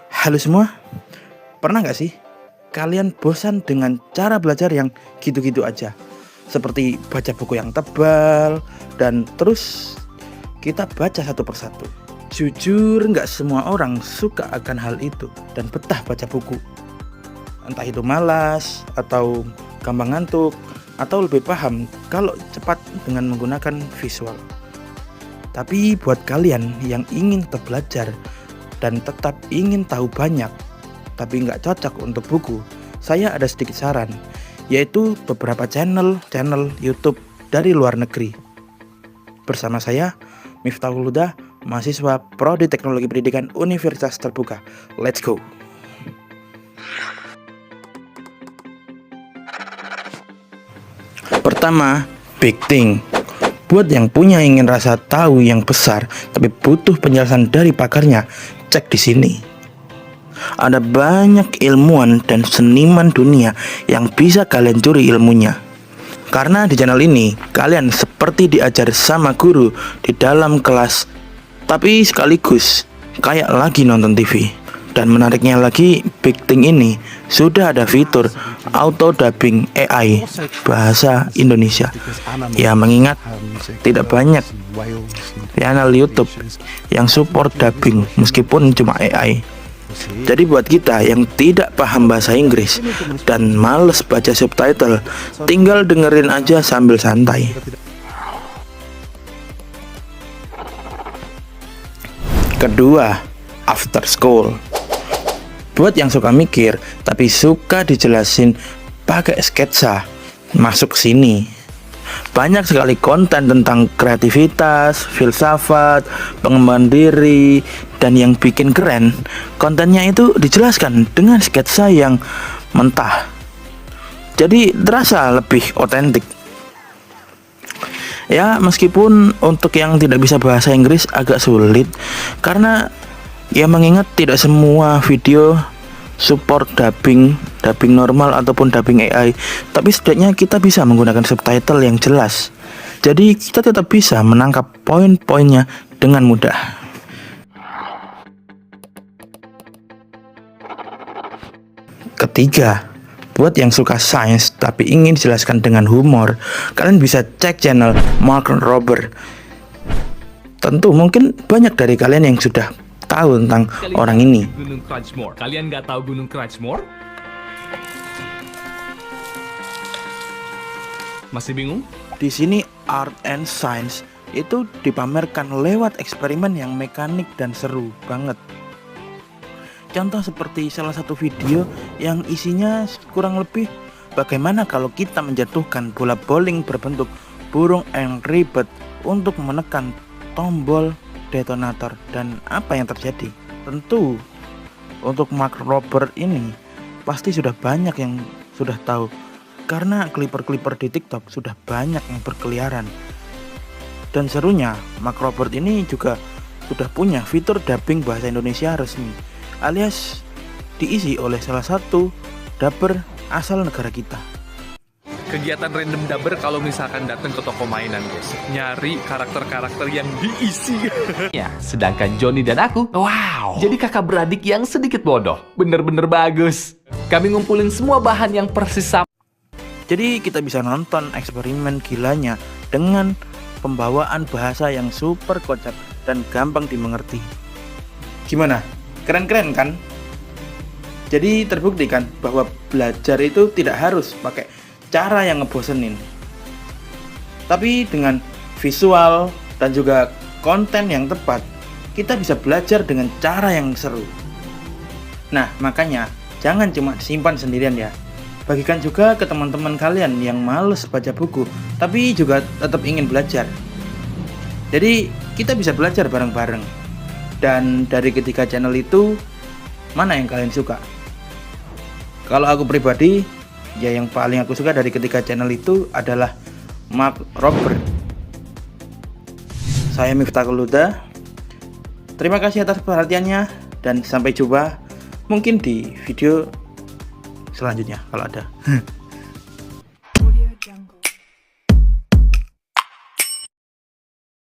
Halo semua, pernah nggak sih kalian bosan dengan cara belajar yang gitu-gitu aja? Seperti baca buku yang tebal dan terus kita baca satu persatu. Jujur nggak semua orang suka akan hal itu dan betah baca buku. Entah itu malas atau gampang ngantuk atau lebih paham kalau cepat dengan menggunakan visual. Tapi buat kalian yang ingin tetap belajar dan tetap ingin tahu banyak tapi nggak cocok untuk buku, saya ada sedikit saran, yaitu beberapa channel YouTube dari luar negeri. Bersama saya, Miftahul Huda, mahasiswa Prodi Teknologi Pendidikan Universitas Terbuka. Let's go! Pertama, Big Thing. Buat yang punya ingin rasa tahu yang besar tapi butuh penjelasan dari pakarnya, cek di sini. Ada banyak ilmuwan dan seniman dunia yang bisa kalian curi ilmunya. Karena di channel ini kalian seperti diajar sama guru di dalam kelas, tapi sekaligus kayak lagi nonton TV. Dan menariknya lagi, Big Thing ini sudah ada fitur auto dubbing AI bahasa Indonesia. Ya, mengingat tidak banyak channel YouTube yang support dubbing meskipun cuma AI. Jadi buat kita yang tidak paham bahasa Inggris dan males baca subtitle, tinggal dengerin aja sambil santai. Kedua, After School. Buat yang suka mikir tapi suka dijelasin pakai sketsa, masuk sini. Banyak sekali konten tentang kreativitas, filsafat, pengembangan diri, dan yang bikin keren, kontennya itu dijelaskan dengan sketsa yang mentah. Jadi terasa lebih otentik. Ya, meskipun untuk yang tidak bisa bahasa Inggris agak sulit, karena ya mengingat tidak semua video support dubbing normal ataupun dubbing AI, tapi setidaknya kita bisa menggunakan subtitle yang jelas. Jadi kita tetap bisa menangkap poin-poinnya dengan mudah. Ketiga, buat yang suka sains tapi ingin dijelaskan dengan humor, kalian bisa cek channel Mark Rober. Tentu mungkin banyak dari kalian yang sudah tahu tentang orang ini. Gunung Crunchmore. Kalian nggak tahu Gunung Crunchmore? Masih bingung? Di sini art and science itu dipamerkan lewat eksperimen yang mekanik dan seru banget. Contoh seperti salah satu video yang isinya kurang lebih bagaimana kalau kita menjatuhkan bola bowling berbentuk burung Angry Bird untuk menekan tombol detonator dan apa yang terjadi. Tentu untuk Mark Rober ini pasti sudah banyak yang sudah tahu, karena clipper di TikTok sudah banyak yang berkeliaran. Dan serunya, Mark Rober ini juga sudah punya fitur dubbing bahasa Indonesia resmi, alias diisi oleh salah satu dubber asal negara kita. Kegiatan random dubber kalau misalkan datang ke toko mainan, guys, nyari karakter-karakter yang diisi. Ya, sedangkan Johnny dan aku, wow, jadi kakak beradik yang sedikit bodoh. Bener-bener bagus. Kami ngumpulin semua bahan yang persis sama. Jadi kita bisa nonton eksperimen gilanya dengan pembawaan bahasa yang super kocak dan gampang dimengerti. Gimana? Keren-keren kan? Jadi terbukti kan bahwa belajar itu tidak harus pakai cara yang ngebosenin, tapi dengan visual dan juga konten yang tepat, kita bisa belajar dengan cara yang seru. Nah, makanya jangan cuma simpan sendirian ya. Bagikan juga ke teman-teman kalian yang males baca buku, tapi juga tetap ingin belajar. Jadi kita bisa belajar bareng-bareng. Dan dari ketiga channel itu, mana yang kalian suka? Kalau aku pribadi, ya yang paling aku suka dari ketiga channel itu adalah Mark Rober. Saya Miftahul Huda. Terima kasih atas perhatiannya dan sampai jumpa mungkin di video selanjutnya kalau ada.